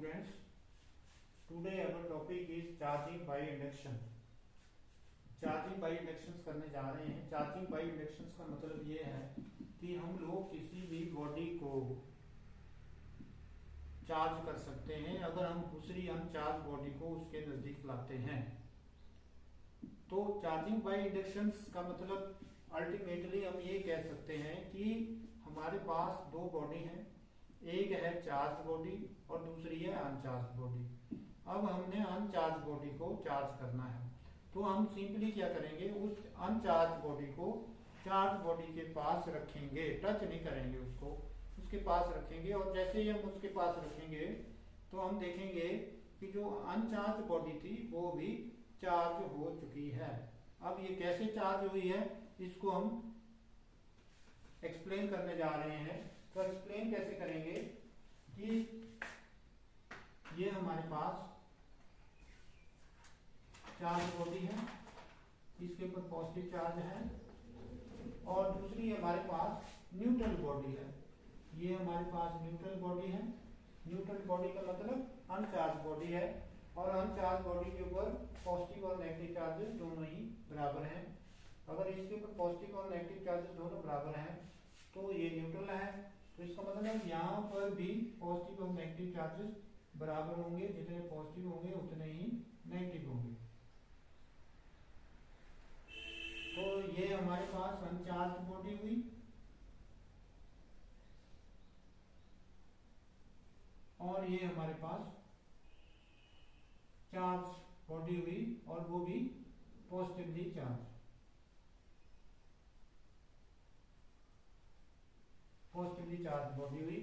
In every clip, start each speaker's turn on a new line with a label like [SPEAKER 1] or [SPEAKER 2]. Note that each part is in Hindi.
[SPEAKER 1] students, today our topic is charging by induction. Charging by induction करने जा रहे हैं। चार्जिंग बाई इंडक्शन का मतलब ये है कि हम लोग किसी भी बॉडी को चार्ज कर सकते हैं अगर हम दूसरी अनचार्ज बॉडी को उसके नजदीक लाते हैं। तो चार्जिंग बाई इंडक्शन का मतलब अल्टीमेटली हम ये कह सकते हैं कि हमारे पास दो बॉडी हैं, एक है चार्ज बॉडी और दूसरी है अनचार्ज बॉडी। अब हमने अनचार्ज बॉडी को चार्ज करना है, तो हम सिंपली क्या करेंगे, उस अनचार्ज बॉडी को चार्ज बॉडी के पास रखेंगे, टच नहीं करेंगे उसको, उसके पास रखेंगे। और जैसे ही हम उसके पास रखेंगे तो हम देखेंगे कि जो अनचार्ज बॉडी थी वो भी चार्ज हो चुकी है। अब ये कैसे चार्ज हुई है इसको हम एक्सप्लेन करने जा रहे हैं। तो एक्सप्लेन कैसे करेंगे कि ये हमारे पास चार्ज बॉडी है, इसके ऊपर पॉजिटिव चार्ज है, और दूसरी हमारे पास न्यूट्रल बॉडी है। ये हमारे पास न्यूट्रल बॉडी है। न्यूट्रल बॉडी का मतलब अनचार्ज बॉडी है, और अनचार्ज बॉडी के ऊपर पॉजिटिव और नेगेटिव चार्जेस दोनों ही बराबर हैं। अगर इसके ऊपर पॉजिटिव और नेगेटिव चार्जेस दोनों बराबर हैं तो ये न्यूट्रल है। तो इसका मतलब यहाँ पर भी पॉजिटिव और नेगेटिव चार्जेस बराबर होंगे, जितने पॉजिटिव होंगे उतने ही नेगेटिव होंगे। तो ये हमारे पास अनचार्ज बॉडी हुई, और ये हमारे पास चार्ज बॉडी हुई, और वो भी positively charge, positively charge body हुई।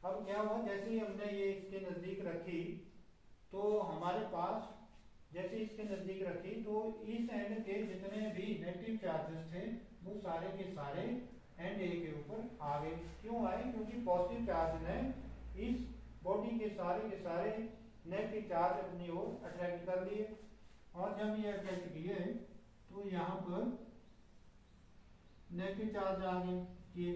[SPEAKER 1] अब क्या हुआ, जैसे ही हमने ये इसके नजदीक रखी तो हमारे पास, जैसे इसके नजदीक रखी तो इस एंड के जितने भी नेगेटिव चार्जेस थे वो सारे के सारे एंड ए के ऊपर आ गए। क्यों आए? क्योंकि पॉजिटिव चार्ज ने इस बॉडी के सारे नेगेटिव चार्ज अपनी ओर अट्रैक्ट कर लिए, और जब ये अट्रैक्ट किए तो यहाँ पर नेगेटिव चार्ज आ गए,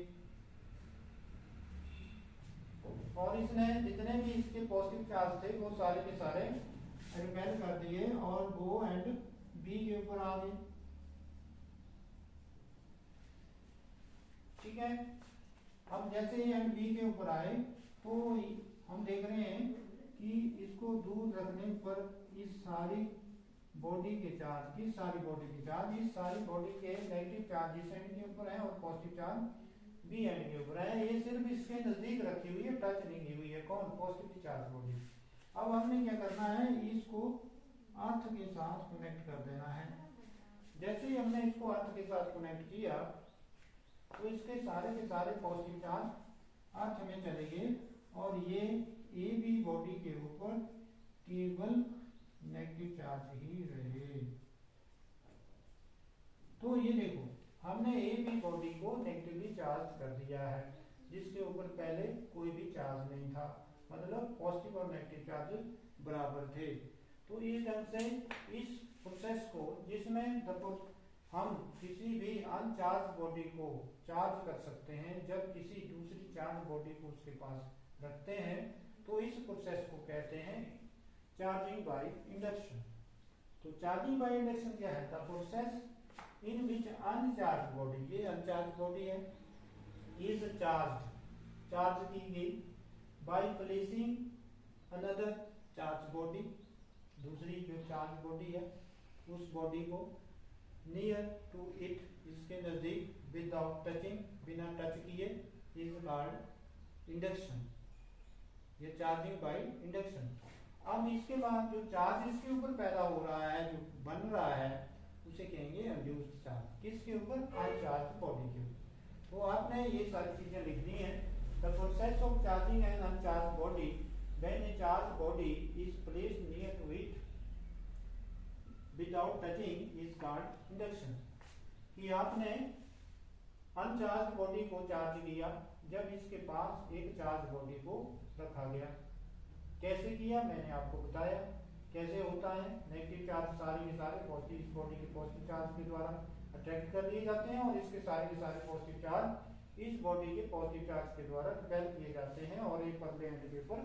[SPEAKER 1] और इसने जितने भी इसके पॉजिटिव चार्ज थे वो सारे के सारे रिपेल कर दिए और वो एंड बी के ऊपर आ गए। ठीक है। अब जैसे ही एंड बी के ऊपर आए तो हम देख रहे हैं कि इसको दूर रखने पर इस सारी बॉडी के चार्ज, इस सारी बॉडी के चार्ज, इस सारी बॉडी के नेगेटिव चार्ज इस एंड के ऊपर है और पॉजिटिव चार्ज बी एंड के ऊपर है। ये सिर्फ इसके नजदीक रखी हुई है, टच नहीं की हुई है। कौन? Positive charge body. अब हमने क्या करना है, इसको अर्थ के साथ कनेक्ट कर देना है। जैसे ही हमने इसको अर्थ के साथ कनेक्ट किया तो इसके सारे के सारे पॉजिटिव चार्ज अर्थ में चले गए, और ये ए बी बॉडी के ऊपर केवल नेगेटिव चार्ज ही रहे। तो ये देखो, हमने ए बी बॉडी को नेगेटिवली चार्ज कर दिया है, जिसके ऊपर पहले कोई भी चार्ज नहीं था, मतलब पॉजिटिव और नेगेटिव चार्जेस बराबर थे। तो इस ढंग से इस प्रोसेस को, जिसमें हम किसी भी अनचार्ज बॉडी को चार्ज कर सकते हैं जब किसी दूसरी चार्ज बॉडी को उसके पास रखते हैं, तो इस प्रोसेस को कहते हैं चार्जिंग बाय इंडक्शन। तो चार्जिंग बाय इंडक्शन क्या है? The process in which uncharged body, ये अनचार्ज बॉडी है, इज चार्ज की गई by placing another charge body, दूसरी जो चार्ज बॉडी है उस बॉडी को नियर टू इट, इसके नजदीक, विदाउट टचिंग, बिना टच किए, इज कॉल्ड इंडक्शन। ये चार्जिंग बाय इंडक्शन। अब इसके बाद जो चार्ज इसके ऊपर पैदा हो रहा है, जो बन रहा है, उसे कहेंगे इंड्यूस्ड चार्ज। किसके ऊपर? अनचार्ज बॉडी के ऊपर। तो आपने ये सारी चीजें लिखनी है। The process of charging an uncharged body when a charged body is placed near to it without touching is called induction। कि आपने अनचार्ज बॉडी को चार्ज किया जब इसके पास एक चार्ज बॉडी को रखा गया। कैसे किया मैंने आपको बताया, कैसे होता है। नेगेटिव चार्ज सारे के सारे पॉजिटिव, इस बॉडी के पॉजिटिव चार्ज के द्वारा अट्रैक्ट कर लिए जाते हैं, और इसके सारे पॉजिटिव चार्ज इस बॉडी के पॉजिटिव चार्ज के द्वारा रिपेल किए जाते हैं और एक पतले एंड के ऊपर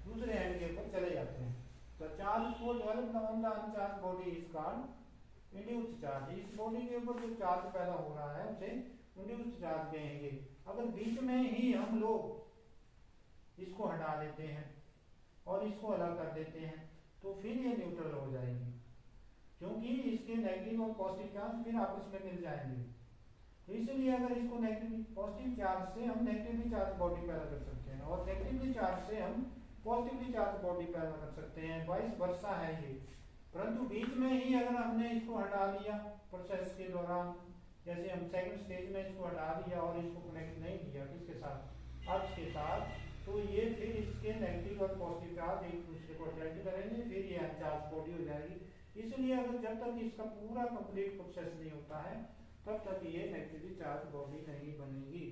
[SPEAKER 1] दूसरे एंड के ऊपर चले जाते हैं। तो charge so developed on the uncharged body is called induced charge. इस बॉडी के ऊपर जो चार्ज पैदा हो रहा है उसे इंड्यूस्ड चार्ज कहेंगे। अगर बीच में ही हम लोग इसको हटा देते हैं और इसको अलग कर देते हैं तो फिर ये न्यूट्रल हो जाएगी, क्योंकि इसके नेगेटिव और पॉजिटिव चार्ज फिर आपस में मिल जाएंगे। तो इसलिए अगर इसको नेगेटिव पॉजिटिव चार्ज से हम नेगेटिवली चार्ज बॉडी पैदा कर सकते हैं और नेगेटिवली चार्ज से हम पॉजिटिवली चार्ज बॉडी पैदा कर सकते हैं, वाइस वर्सा है ये। परंतु बीच में ही अगर हमने इसको हटा लिया प्रोसेस के दौरान, जैसे हम सेकंड स्टेज में इसको हटा दिया और इसको कनेक्ट नहीं किया किसके साथ, अर्थ के साथ, तो ये फिर इसके नेगेटिव और पॉजिटिव चार्ज एक दूसरे को अट्रैक्ट करेंगे, फिर ये अनचार्ज बॉडी हो जाएगी। इसलिए अगर जब तक इसका पूरा कंप्लीट प्रोसेस नहीं होता है तब तक ये नेगेटिवली चार्ज बॉडी नहीं बनेगी।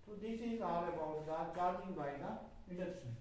[SPEAKER 1] तो this is all about the charging by the induction.